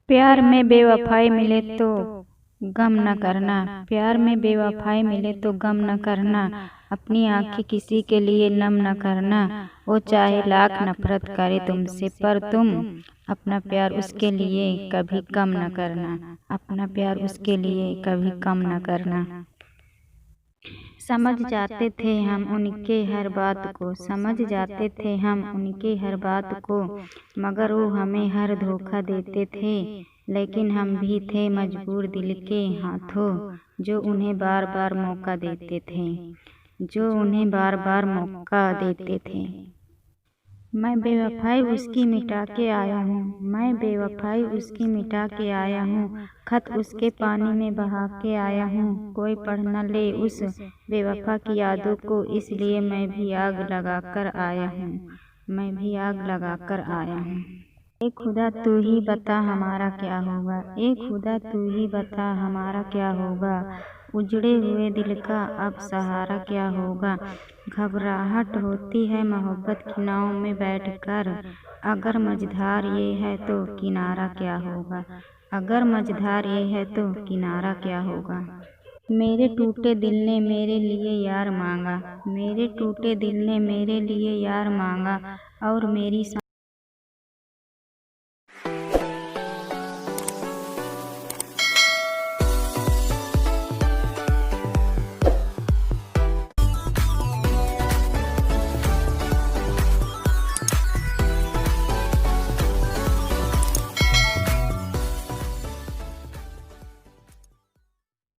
प्यार में बेवफाई मिले तो गम न करना। प्यार में बेवफाई मिले तो गम न करना। अपनी आंखें किसी के लिए नम न करना। वो चाहे लाख नफरत करे तुमसे, पर तुम अपना प्यार उसके लिए कभी कम न करना। अपना प्यार उसके लिए कभी कम न करना। समझ जाते थे हम उनके हर बात को, समझ जाते थे हम उनके हर बात को, मगर वो हमें हर धोखा देते थे। लेकिन हम भी थे मजबूर दिल के हाथों, जो उन्हें बार बार मौका देते थे, जो उन्हें बार बार मौका देते थे। मैं बेवफाई उसकी मिटा के आया हूँ, मैं बेवफाई उसकी मिटा के आया हूँ। खत उसके पानी में बहा के आया हूँ। कोई पढ़ न ले उस बेवफा की यादों को, इसलिए मैं भी आग लगा कर आया हूँ, मैं भी आग लगा कर आया हूँ। ए खुदा तू ही बता हमारा क्या होगा, ए खुदा तू ही बता हमारा क्या होगा। उजड़े हुए दिल का अब सहारा क्या होगा। घबराहट होती है मोहब्बत की नाव में बैठकर, अगर मझधार ये है तो किनारा क्या होगा, अगर मझधार ये है तो किनारा क्या होगा। मेरे टूटे दिल ने मेरे लिए यार मांगा, मेरे टूटे दिल ने मेरे लिए यार मांगा, और मेरी